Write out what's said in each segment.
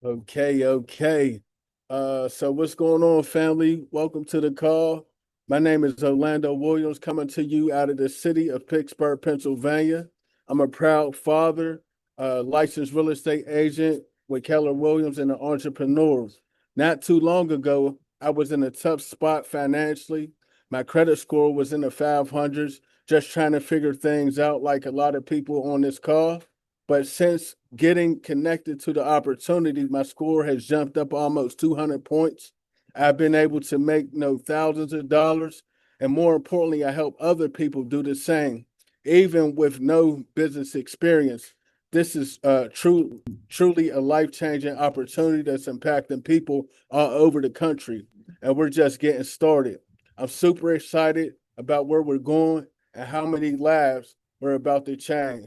Okay. So what's going on, family? Welcome to the call. My name is Orlando Williams, coming to you out of the city of Pittsburgh, Pennsylvania. I'm a proud father, licensed real estate agent with Keller Williams and an entrepreneur. Not too long ago, I was in a tough spot financially. My credit score was in the 500s, just trying to figure things out like a lot of people on this call. But since getting connected to the opportunity, my score has jumped up almost 200 points. I've been able to make thousands of dollars. And more importantly, I help other people do the same, even with no business experience. This is truly a life changing opportunity that's impacting people all over the country. And we're just getting started. I'm super excited about where we're going and how many lives we're about to change.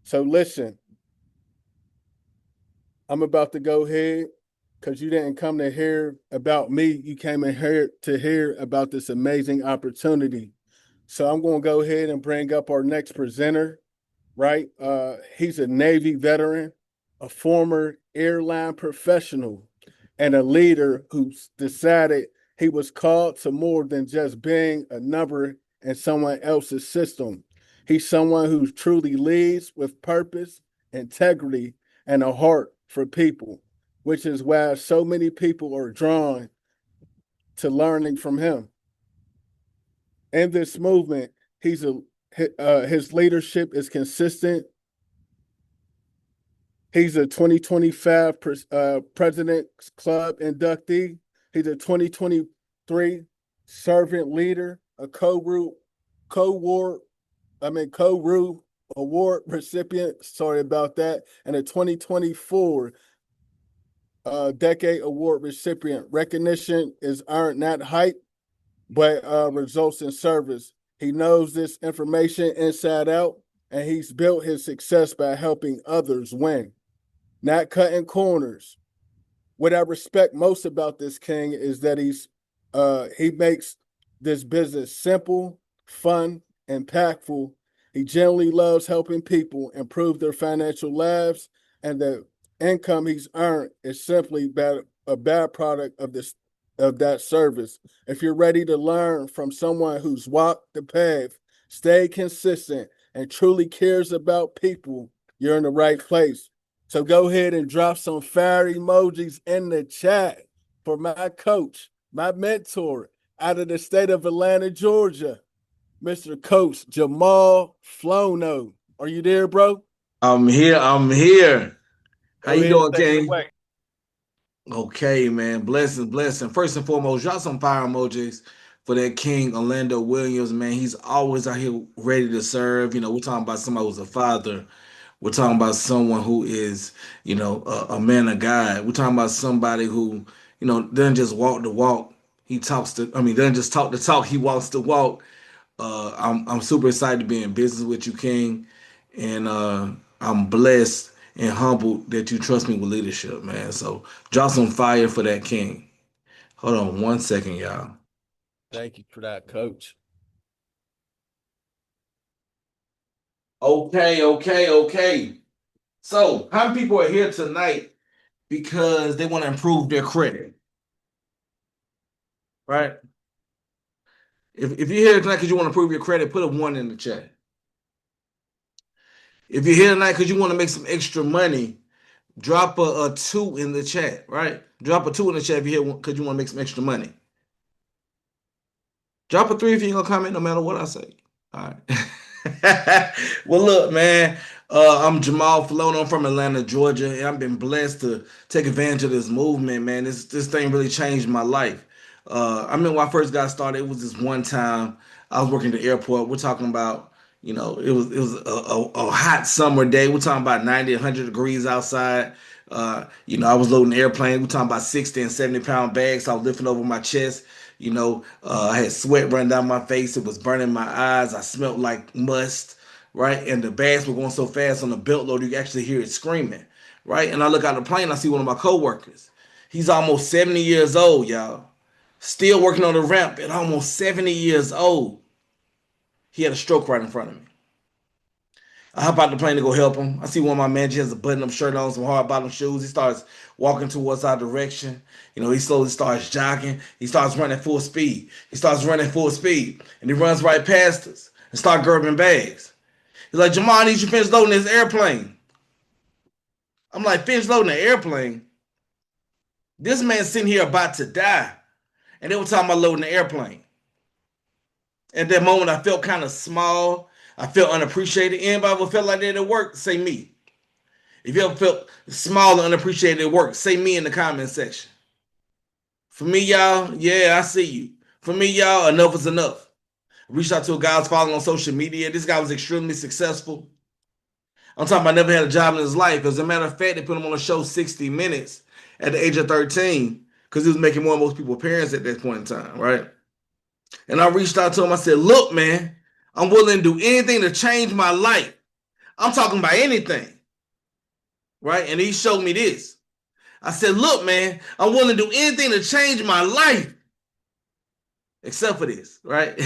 So, listen, I'm about to go ahead because you didn't come to hear about me. You came in here to hear about this amazing opportunity. So I'm going to go ahead and bring up our next presenter, right? He's a Navy veteran, a former airline professional, and a leader who's decided he was called to more than just being a number in someone else's system. He's someone who truly leads with purpose, integrity, and a heart for people, which is why so many people are drawn to learning from him. In this movement, his leadership is consistent. He's a 2025 President's Club inductee. He's a 2023 Servant Leader, a co-Ru Award recipient. Sorry about that, and a 2024 Decade Award recipient. Recognition is earned not hype, but results in service. He knows this information inside out, and he's built his success by helping others win, not cutting corners. What I respect most about this king is that he makes this business simple, fun, impactful. He generally loves helping people improve their financial lives, and the income he's earned is simply a byproduct of that service. If you're ready to learn from someone who's walked the path, stayed consistent, and truly cares about people, you're in the right place. So go ahead and drop some fire emojis in the chat for my coach, my mentor out of the state of Atlanta, Georgia, Mr. Coach Jamal Flono. Are you there, bro? I'm here. I'm here. How Go you ahead and doing, take it King? away. Okay, man. Blessing, blessing. First and foremost, drop some fire emojis for that King Orlando Williams, man. He's always out here ready to serve. We're talking about somebody who's a father. We're talking about someone who is, a man of God. We're talking about somebody who, doesn't just walk the walk. Doesn't just talk the talk. He walks the walk. I'm super excited to be in business with you, King, and I'm blessed and humbled that you trust me with leadership, man. So drop some fire for that, King. Hold on 1 second, y'all. Thank you for that, Coach. Okay. So how many people are here tonight because they want to improve their credit, right? If you're here tonight because you want to improve your credit, put a one in the chat. If you're here tonight because you want to make some extra money, drop a two in the chat, right? Drop a two in the chat if you're here because you want to make some extra money. Drop a three if you ain't gonna comment no matter what I say. All right. Well, look, man. I'm Jamal Falone. I'm from Atlanta, Georgia, and I've been blessed to take advantage of this movement, man. This thing really changed my life. I mean, when I first got started, it was this one time I was working at the airport. We're talking about, it was a hot summer day. We're talking about 90, 100 degrees outside. I was loading the airplane. We're talking about 60 and 70-pound bags. So I was lifting over my chest. I had sweat running down my face. It was burning my eyes. I smelled like must, right? And the bags were going so fast on the belt load, you could actually hear it screaming, right? And I look out the plane, I see one of my coworkers. He's almost 70 years old, y'all. Still working on the ramp at almost 70 years old. He had a stroke right in front of me. I hop out the plane to go help him. I see one of my managers has a button-up shirt on, some hard bottom shoes. He starts walking towards our direction. He slowly starts jogging. He starts running full speed. And he runs right past us and start grabbing bags. He's like, Jamal, I need you to finish loading this airplane. I'm like, finish loading the airplane? This man's sitting here about to die. And they were talking about loading the airplane. At that moment, I felt kind of small. I felt unappreciated. Anybody ever felt like that at work? Say me. If you ever felt small and unappreciated at work, say me in the comment section. For me, y'all, yeah, I see you. For me, y'all, enough is enough. I reached out to a guy I was following on social media. This guy was extremely successful. I'm talking about never had a job in his life. As a matter of fact, they put him on a show 60 Minutes at the age of 13 because he was making more than most people's parents at that point in time, right? And I reached out to him. I said, look, man, I'm willing to do anything to change my life. I'm talking about anything, right? And he showed me this. I said, look, man, I'm willing to do anything to change my life except for this, right?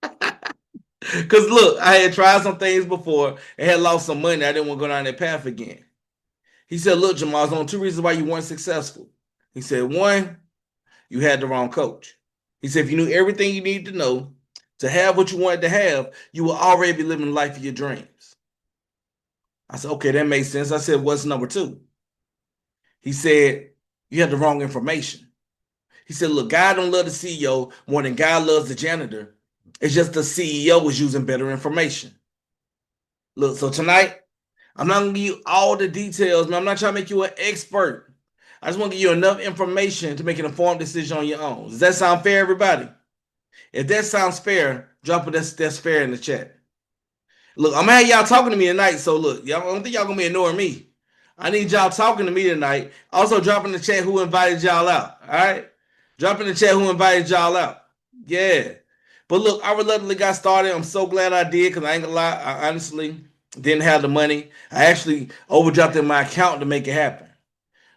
Because look, I had tried some things before and had lost some money. I didn't want to go down that path again. He said, look, Jamal, there's only two reasons why you weren't successful. He said, one, you had the wrong coach. He said, if you knew everything you needed to know to have what you wanted to have, you will already be living the life of your dreams. I said, okay, that makes sense. I said, what's number two? He said, you had the wrong information. He said, look, God don't love the CEO more than God loves the janitor. It's just the CEO was using better information. Look, so tonight, I'm not going to give you all the details, man. I'm not trying to make you an expert. I just want to give you enough information to make an informed decision on your own. Does that sound fair, everybody? If that sounds fair, drop a that's fair in the chat. Look, I'm gonna have y'all talking to me tonight, so look, y'all, I don't think y'all gonna be ignoring me. I need y'all talking to me tonight. Also, drop in the chat who invited y'all out. All right, drop in the chat who invited y'all out. Yeah, but look, I reluctantly got started. I'm so glad I did because I ain't gonna lie, I honestly didn't have the money. I actually overdrafted in my account to make it happen.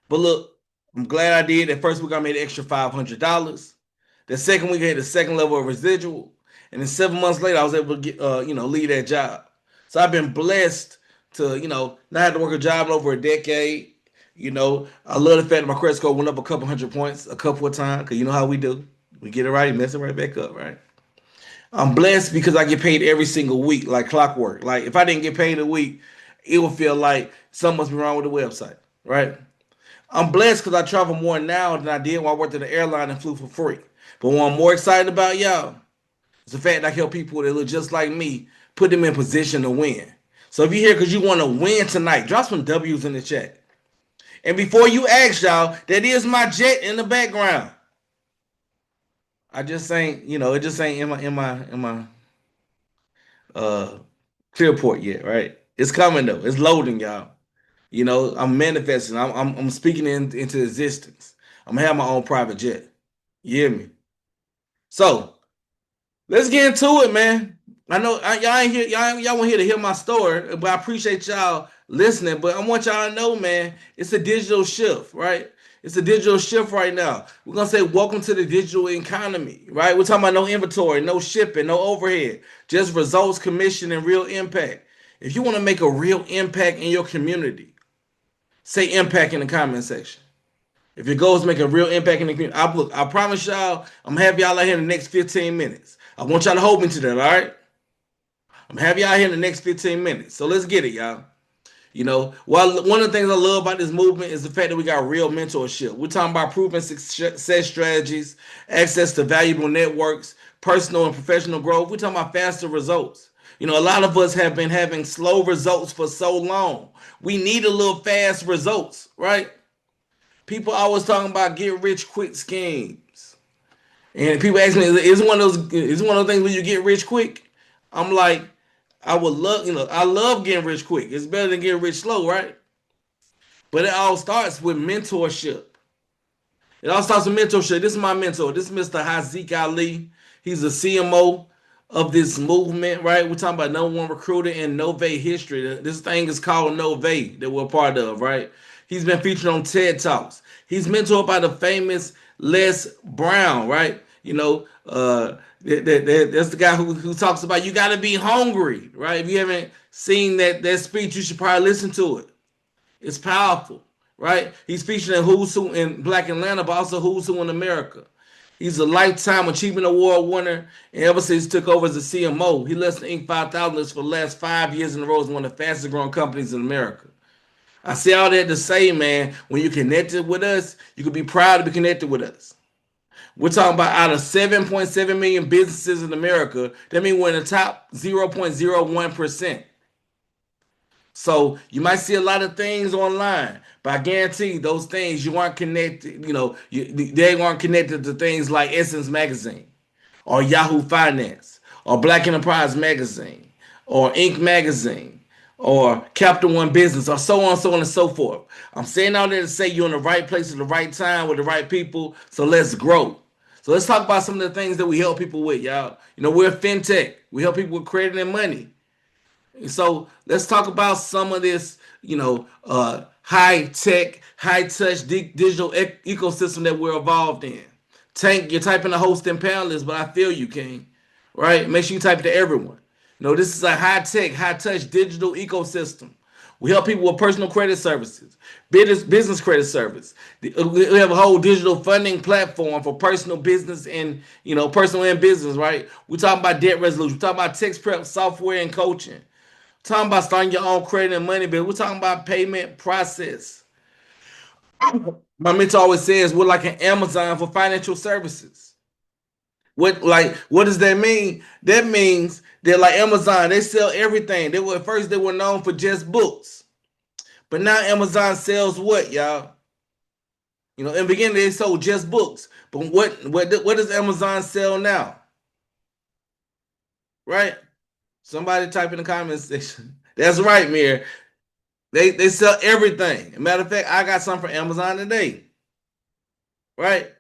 But look, I'm glad I did. That first week I made an extra $500. The second week I had the second level of residual, and then 7 months later I was able to get leave that job. So I've been blessed to not have to work a job in over a decade. I love the fact that my credit score went up a couple hundred points a couple of times because you know how we do. We get it right, mess it right back up, right? I'm blessed because I get paid every single week like clockwork. Like if I didn't get paid a week, it would feel like something must be wrong with the website, right? I'm blessed because I travel more now than I did when I worked at the airline and flew for free. But what I'm more excited about, y'all, is the fact that I help people that look just like me, put them in position to win. So if you're here because you want to win tonight, drop some W's in the chat. And before you ask, y'all, that is my jet in the background. I just ain't, it just ain't in my uh clearport yet, right? It's coming though. It's loading, y'all. I'm manifesting. I'm speaking into existence. I'm gonna have my own private jet. You hear me? So let's get into it, man. I know y'all ain't here, y'all want here to hear my story, but I appreciate y'all listening. But I want y'all to know, man, it's a digital shift, right? It's a digital shift right now. We're gonna say welcome to the digital economy, right? We're talking about no inventory, no shipping, no overhead, just results, commission, and real impact. If you want to make a real impact in your community, say impact in the comment section. If your goal is to make a real impact in the community, I promise y'all, I'm gonna have y'all out here in the next 15 minutes. I want y'all to hold me to that, all right? I'm gonna have y'all here in the next 15 minutes. So let's get it, y'all. One of the things I love about this movement is the fact that we got real mentorship. We're talking about proven success strategies, access to valuable networks, personal and professional growth. We're talking about faster results. A lot of us have been having slow results for so long. We need a little fast results, right? People always talking about get rich quick schemes. And people ask me, is one of those things where you get rich quick? I'm like, I would love, I love getting rich quick. It's better than getting rich slow, right? But it all starts with mentorship. It all starts with mentorship. This is my mentor. This is Mr. Haziq Ali. He's the CMO of this movement, right? We're talking about number one recruiter in Novae history. This thing is called Novae that we're a part of, right? He's been featured on TED Talks. He's mentored by the famous Les Brown, right? You know, that's the guy who talks about you got to be hungry, right? If you haven't seen that speech, you should probably listen to it. It's powerful, right? He's featuring Who's Who in Black Atlanta, but also Who's Who in America. He's a lifetime achievement award winner, and ever since he took over as a CMO, he led the Inc. 5000 list for the last 5 years in a row as one of the fastest growing companies in America. I say all that to say, man, when you're connected with us, you can be proud to be connected with us. We're talking about out of 7.7 million businesses in America, that means we're in the top 0.01%. So you might see a lot of things online, but I guarantee those things you aren't connected. They aren't connected to things like Essence Magazine, or Yahoo Finance, or Black Enterprise Magazine, or Inc. Magazine, or Capital One Business, or so on and so forth. I'm saying all that to say you're in the right place at the right time with the right people. So let's grow. So let's talk about some of the things that we help people with, y'all. We're a fintech. We help people with credit and money. So let's talk about some of this, high tech, high touch digital ecosystem that we're involved in. Tank, you're typing the host and panelists, but I feel you, King. Right? Make sure you type it to everyone. This is a high tech, high touch digital ecosystem. We help people with personal credit services, business credit service. We have a whole digital funding platform for personal business and personal and business. Right? We're talking about debt resolution. We're talking about text prep software and coaching. Talking about starting your own credit and money bill. We're talking about payment process. My mentor always says we're like an Amazon for financial services. What does that mean? That means that like Amazon, they sell everything. At first they were known for just books. But now Amazon sells what, y'all? In the beginning they sold just books. But what does Amazon sell now? Right? Somebody type in the comments section. That's right, Mir. They sell everything. Matter of fact, I got some from Amazon today. Right?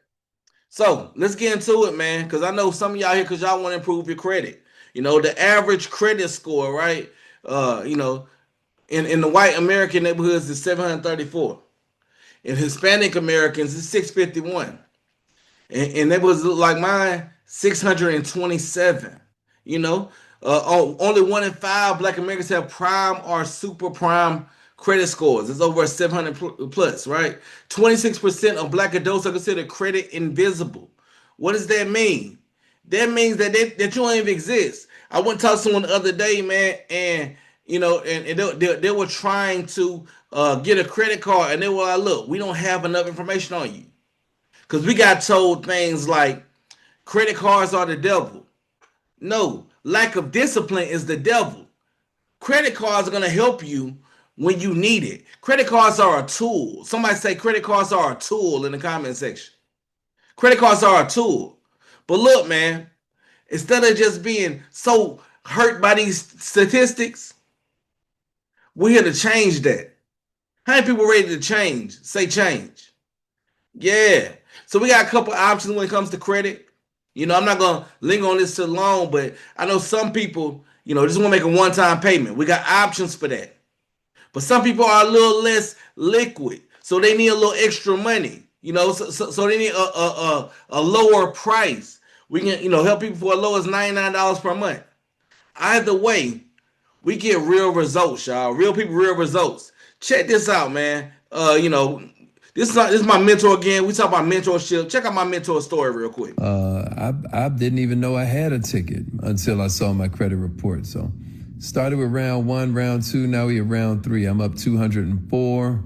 So let's get into it, man. Because I know some of y'all here because y'all want to improve your credit. The average credit score, right? In the white American neighborhoods is 734. In Hispanic Americans, it's 651. And neighborhoods look like mine, 627. You know, only 1 in 5 Black Americans have prime or super prime credit scores. It's over 700 plus, right? 26% of Black adults are considered credit invisible. What does that mean? That means that you don't even exist. I went to talk to someone the other day, man, and they were trying to get a credit card, and they were like, "Look, we don't have enough information on you." Because we got told things like credit cards are the devil. No, lack of discipline is the devil. Credit cards are going to help you when you need it. Credit cards are a tool. Somebody say credit cards are a tool in the comment section. Credit cards are a tool. But look, man, instead of just being so hurt by these statistics, we're here to change that. How many people ready to change? Say change. Yeah. So we got a couple options when it comes to credit. I'm not gonna linger on this too long, but I know some people, just want to make a one-time payment. We got options for that. But some people are a little less liquid, so they need a little extra money. So they need a lower price. We can, help people for as low as $99 per month. Either way, we get real results, y'all. Real people, real results. Check this out, man. This is my mentor again. We talk about mentorship. Check out my mentor story real quick. I didn't even know I had a ticket until I saw my credit report. So started with round 1, round 2, now we're round 3. I'm up 204.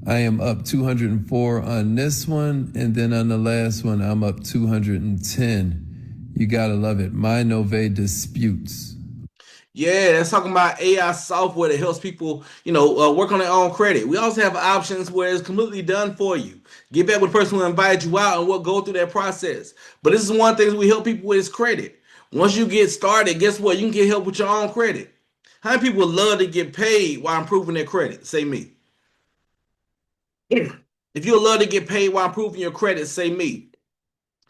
I am up 204 on this one, and then on the last one, I'm up 210. You gotta love it. My Novae disputes. Yeah, that's talking about AI software that helps people, work on their own credit. We also have options where it's completely done for you. Get back with the person who invited you out and we'll go through that process. But this is one thing we help people with is credit. Once you get started, guess what? You can get help with your own credit. How many people love to get paid while improving their credit? Say me. If you love to get paid while improving your credit, say me.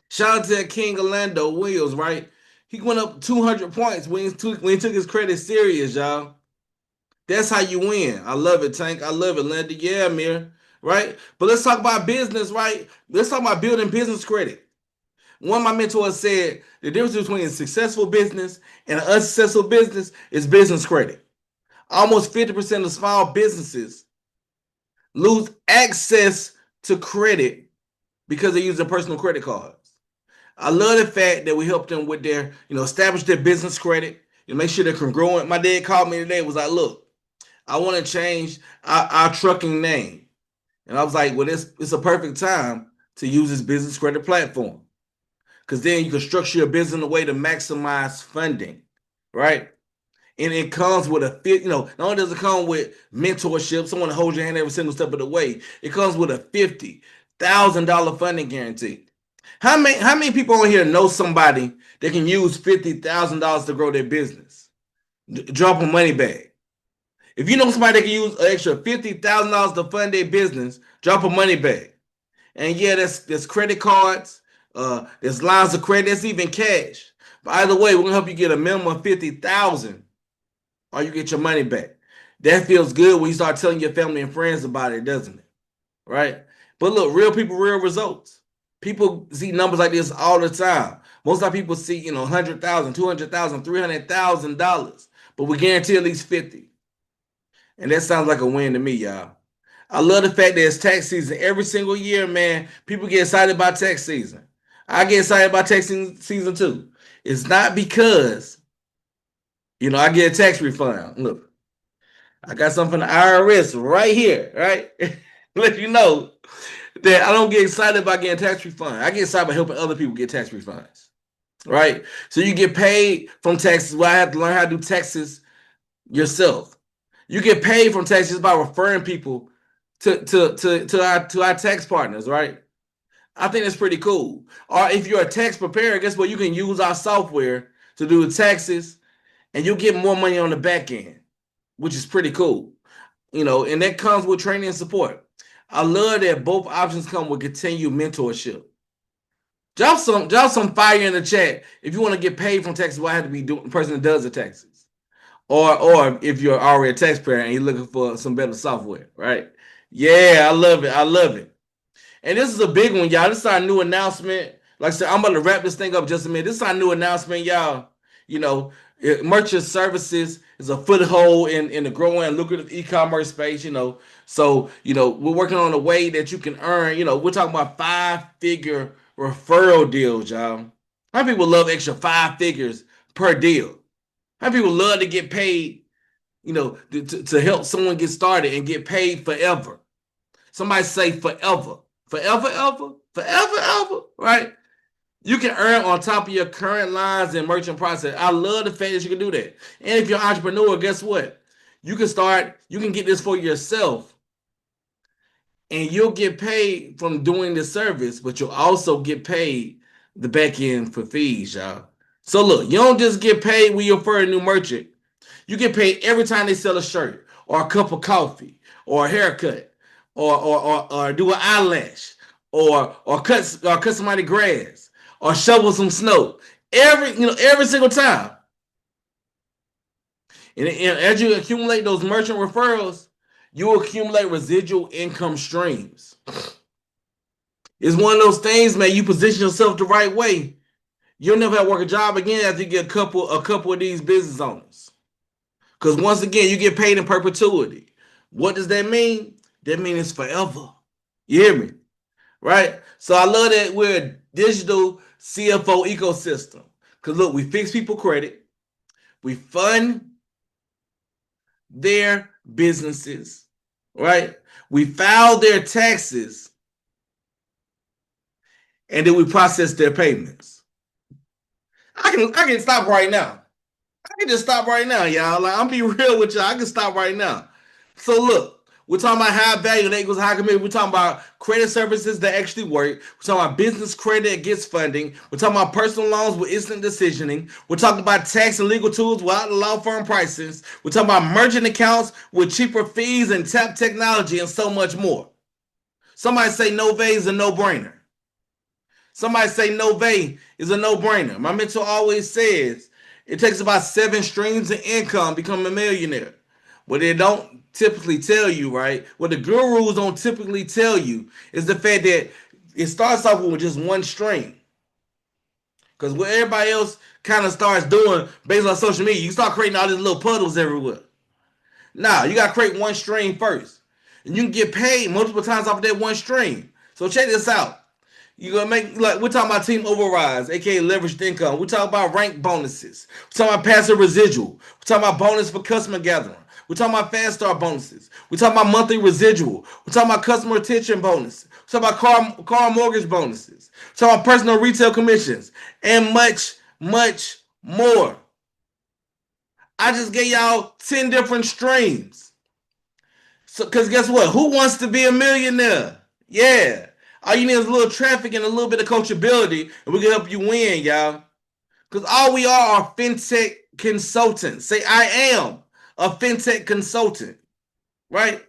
Shout out to that King Orlando Williams, right? He went up 200 points when he took his credit serious, y'all. That's how you win. I love it, Tank. I love it, Linda. Yeah, Amir. Right? But let's talk about business, right? Let's talk about building business credit. One of my mentors said the difference between a successful business and an unsuccessful business is business credit. Almost 50% of small businesses lose access to credit because they use their personal credit cards. I love the fact that we help them with their, establish their business credit, make sure they're congruent. My dad called me today and was like, look, I want to change our trucking name. And I was like, well, it's a perfect time to use this business credit platform. Because then you can structure your business in a way to maximize funding, right? And it comes with not only does it come with mentorship, someone to hold your hand every single step of the way, it comes with a $50,000 funding guarantee. How many people on here know somebody that can use $50,000 to grow their business? Drop a money bag. If you know somebody that can use an extra $50,000 to fund their business, drop a money bag. And yeah, there's credit cards, there's lines of credit, there's even cash. But either way, we're gonna help you get a minimum of $50,000, or you get your money back. That feels good when you start telling your family and friends about it, doesn't it? Right? But look, real people, real results. People see numbers like this all the time. Most of our people see, $100,000, $200,000, $300,000, but we guarantee at least 50. And that sounds like a win to me, y'all. I love the fact that it's tax season every single year, man. People get excited about tax season. I get excited about tax season too. It's not because, I get a tax refund. Look, I got something from the IRS right here, right? Let you know that I don't get excited about getting tax refund. I get excited about helping other people get tax refunds, right? So you get paid from taxes. Well, I have to learn how to do taxes yourself. You get paid from taxes by referring people to our tax partners, right? I think that's pretty cool. Or if you're a tax preparer, guess what? You can use our software to do the taxes, and you'll get more money on the back end, which is pretty cool. And that comes with training and support. I love that both options come with continued mentorship. Drop some fire in the chat if you want to get paid from taxes. What I have to be doing the person that does the taxes, or if you're already a taxpayer and you're looking for some better software, right? Yeah, I love it. I love it. And this is a big one, y'all. This is our new announcement. Like I said, I'm about to wrap this thing up just a minute. This is our new announcement, y'all. Merchant services is a foothold in the growing and lucrative e-commerce space, So, we're working on a way that you can earn, we're talking about 5-figure referral deals, y'all. How many people love extra 5 figures per deal? How many people love to get paid, to help someone get started and get paid forever? Somebody say forever. Forever, ever? Forever, ever, right? You can earn on top of your current lines and merchant process. I love the fact that you can do that. And if you're an entrepreneur, guess what? You can get this for yourself. And you'll get paid from doing the service, but you'll also get paid the back end for fees, y'all. So look, you don't just get paid when you refer a new merchant. You get paid every time they sell a shirt or a cup of coffee or a haircut or do an eyelash or cut somebody grass or shovel some snow. Every single time. And as you accumulate those merchant referrals, you will accumulate residual income streams. It's one of those things, man. You position yourself the right way, you'll never have to work a job again after you get a couple of these business owners. Because once again, you get paid in perpetuity. What does that mean? That means it's forever. You hear me? Right? So I love that we're a digital CFO ecosystem. Because look, we fix people credit. We fund their businesses. Right? We file their taxes. And then we process their payments. I can stop right now. I can just stop right now, y'all. Like, I'm be real with y'all. I can stop right now. So look, we're talking about high value that equals high commitment. We're talking about credit services that actually work. We're talking about business credit that gets funding. We're talking about personal loans with instant decisioning. We're talking about tax and legal tools without the law firm prices. We're talking about merchant accounts with cheaper fees and tap technology and so much more. Somebody say Novae is a no-brainer. Somebody say Novae is a no-brainer. My mentor always says it takes about 7 streams of income to become a millionaire. What they don't typically tell you, right? What the gurus don't typically tell you is the fact that it starts off with just one stream. Because what everybody else kind of starts doing based on social media, you start creating all these little puddles everywhere. Nah, you gotta create one stream first. And you can get paid multiple times off of that one stream. So check this out. You're gonna make, like, we're talking about team overrides, aka leveraged income. We're talking about rank bonuses. We're talking about passive residual. We're talking about bonus for customer gathering. We're talking about fast start bonuses. We're talking about monthly residual. We're talking about customer retention bonus. We're talking about car mortgage bonuses. We're talking about personal retail commissions and much, much more. I just gave y'all 10 different streams. So, because guess what? Who wants to be a millionaire? Yeah. All you need is a little traffic and a little bit of coachability, and we can help you win, y'all. Because all we are fintech consultants. Say, I am a fintech consultant, right?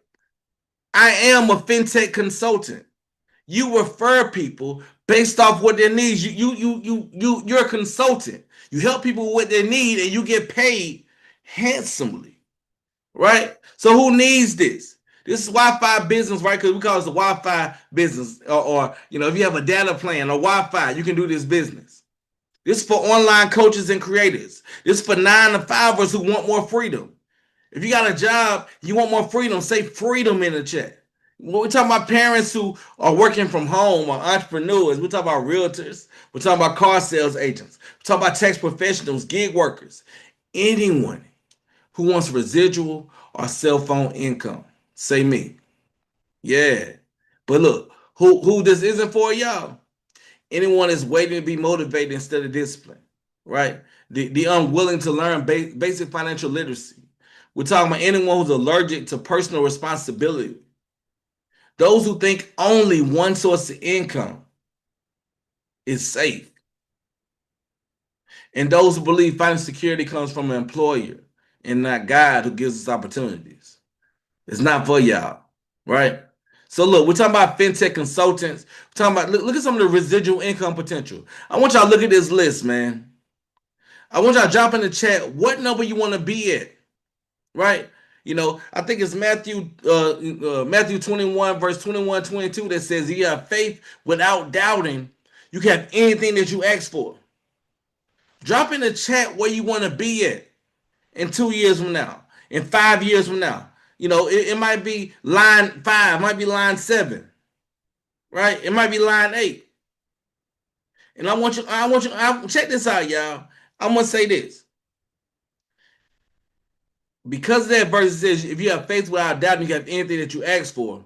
I am a fintech consultant. You refer people based off what their needs. You're a consultant. You help people with what they need, and you get paid handsomely, right? So who needs this? This is Wi-Fi business, right? Because we call it the Wi-Fi business, or if you have a data plan or Wi-Fi, you can do this business. This is for online coaches and creators. This is for 9-to-5ers who want more freedom. If you got a job, you want more freedom, say freedom in the chat. When we're talking about parents who are working from home or entrepreneurs, we're talking about realtors, we're talking about car sales agents, we're talking about tax professionals, gig workers, anyone who wants residual or cell phone income. Say me. Yeah. But look, who this isn't for, y'all? Anyone is waiting to be motivated instead of disciplined, right? The unwilling to learn basic financial literacy. We're talking about anyone who's allergic to personal responsibility. Those who think only one source of income is safe. And those who believe financial security comes from an employer and not God who gives us opportunities. It's not for y'all, right? So look, we're talking about fintech consultants. We're talking about, look at some of the residual income potential. I want y'all to look at this list, man. I want y'all to drop in the chat what number you want to be at, right? I think it's Matthew 21, verse 21, 22 that says, you have faith without doubting. You can have anything that you ask for. Drop in the chat where you want to be at in 2 years from now, in 5 years from now. It might be line 5, might be line 7, right? It might be line 8. And I want you, check this out, y'all. I'm going to say this. Because that verse says, if you have faith without doubt, you have anything that you ask for.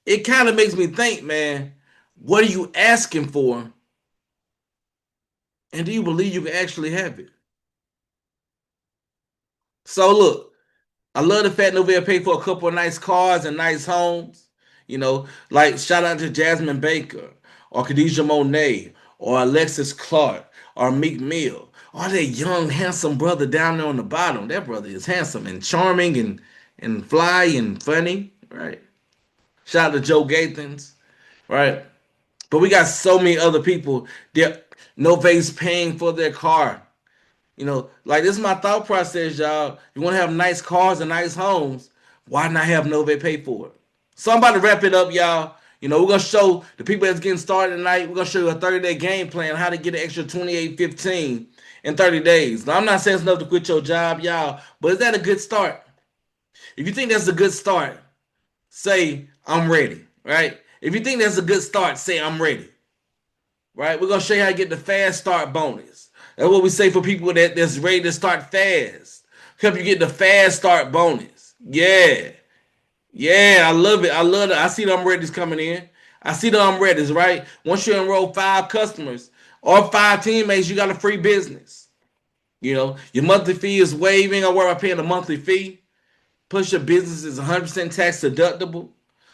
It kind of makes me think, man, what are you asking for? And do you believe you can actually have it? So look, I love the fact Novae paid for a couple of nice cars and nice homes. Like shout out to Jasmine Baker or Khadijah Monet or Alexis Clark or Meek Mill or that young, handsome brother down there on the bottom. That brother is handsome and charming and fly and funny, right? Shout out to Joe Gathens, right? But we got so many other people that Novae's paying for their car. Like this is my thought process, y'all. You want to have nice cars and nice homes. Why not have Novae pay for it? So I'm about to wrap it up, y'all. We're going to show the people that's getting started tonight, we're going to show you a 30-day game plan, how to get an extra 28.15 in 30 days. Now, I'm not saying it's enough to quit your job, y'all, but is that a good start? If you think that's a good start, say, I'm ready, right? If you think that's a good start, say, I'm ready, right? We're going to show you how to get the fast start bonus. That's what we say for people that's ready to start fast. Help you get the fast start bonus. Yeah. Yeah, I love it. I love it. I see the I'm ready's coming in. I see the I'm ready's, right? Once you enroll 5 customers or 5 teammates, you got a free business. Your monthly fee is waiving. I worry about paying a monthly fee. Plus, your business is 100% tax deductible.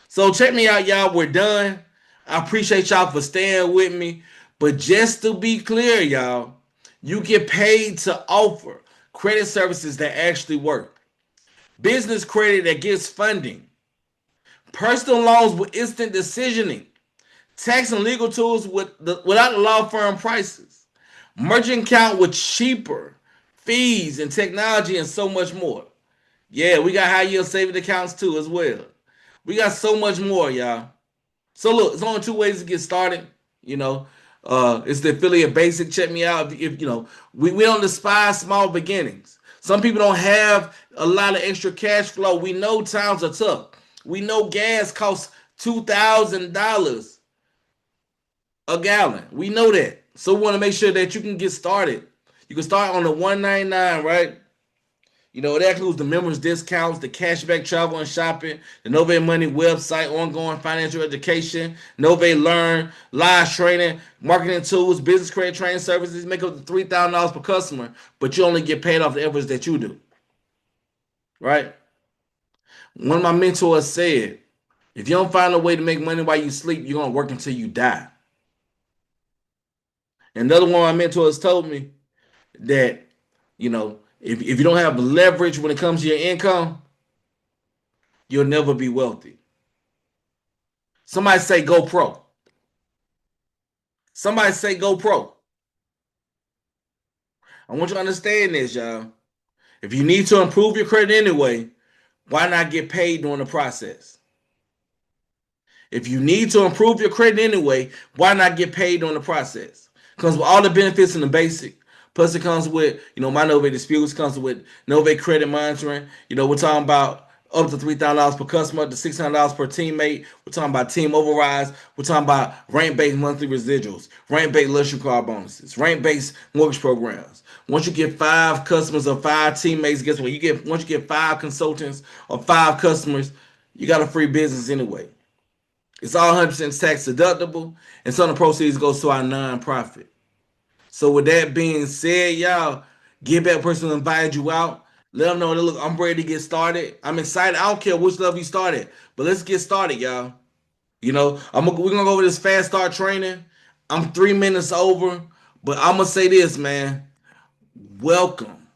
So check me out, y'all. We're done. I appreciate y'all for staying with me. But just to be clear, y'all, you get paid to offer credit services that actually work. Business credit that gets funding. Personal loans with instant decisioning. Tax and legal tools without the law firm prices. Merchant account with cheaper fees and technology and so much more. Yeah, we got high yield savings accounts too as well. We got so much more, y'all. So look, there's only 2 ways to get started. It's the affiliate basic. Check me out. If you know, we don't despise small beginnings. Some people don't have a lot of extra cash flow. We know times are tough. We know gas costs $2,000 a gallon. We know that. So we want to make sure that you can get started. You can start on the 199, right? You know, that includes the members' discounts, the cashback travel and shopping, the Novae Money website, ongoing financial education, Novae Learn, live training, marketing tools, business credit training services. Make up to $3,000 per customer, but you only get paid off the efforts that you do, right? One of my mentors said, if you don't find a way to make money while you sleep, you're going to work until you die. Another one of my mentors told me that, you know, if you don't have leverage when it comes to your income, you'll never be wealthy. Somebody say go pro. Somebody say go pro. I want you to understand this, y'all. If you need to improve your credit anyway, why not get paid during the process? If you need to improve your credit anyway, why not get paid during the process? Comes with all the benefits in the basic. Plus, it comes with, you know, my Novae disputes, comes with Novae credit monitoring. You know, we're talking about up to $3,000 per customer, up to $600 per teammate. We're talking about team overrides. We're talking about rank-based monthly residuals, rank-based luxury car bonuses, rank-based mortgage programs. Once you get 5 customers or 5 teammates, guess what? Once you get 5 consultants or 5 customers, you got a free business anyway. It's all 100% tax deductible, and some of the proceeds goes to our nonprofit. So with that being said, y'all, get that person who invited you out. Let them know that, look, I'm ready to get started. I'm excited. I don't care which level you started, but let's get started, y'all. You know, we're gonna go over this fast start training. I'm 3 minutes over, but I'm gonna say this, man. Welcome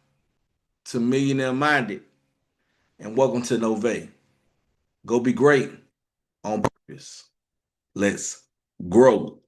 to Millionaire Minded, and welcome to Novae. Go be great on purpose. Let's grow.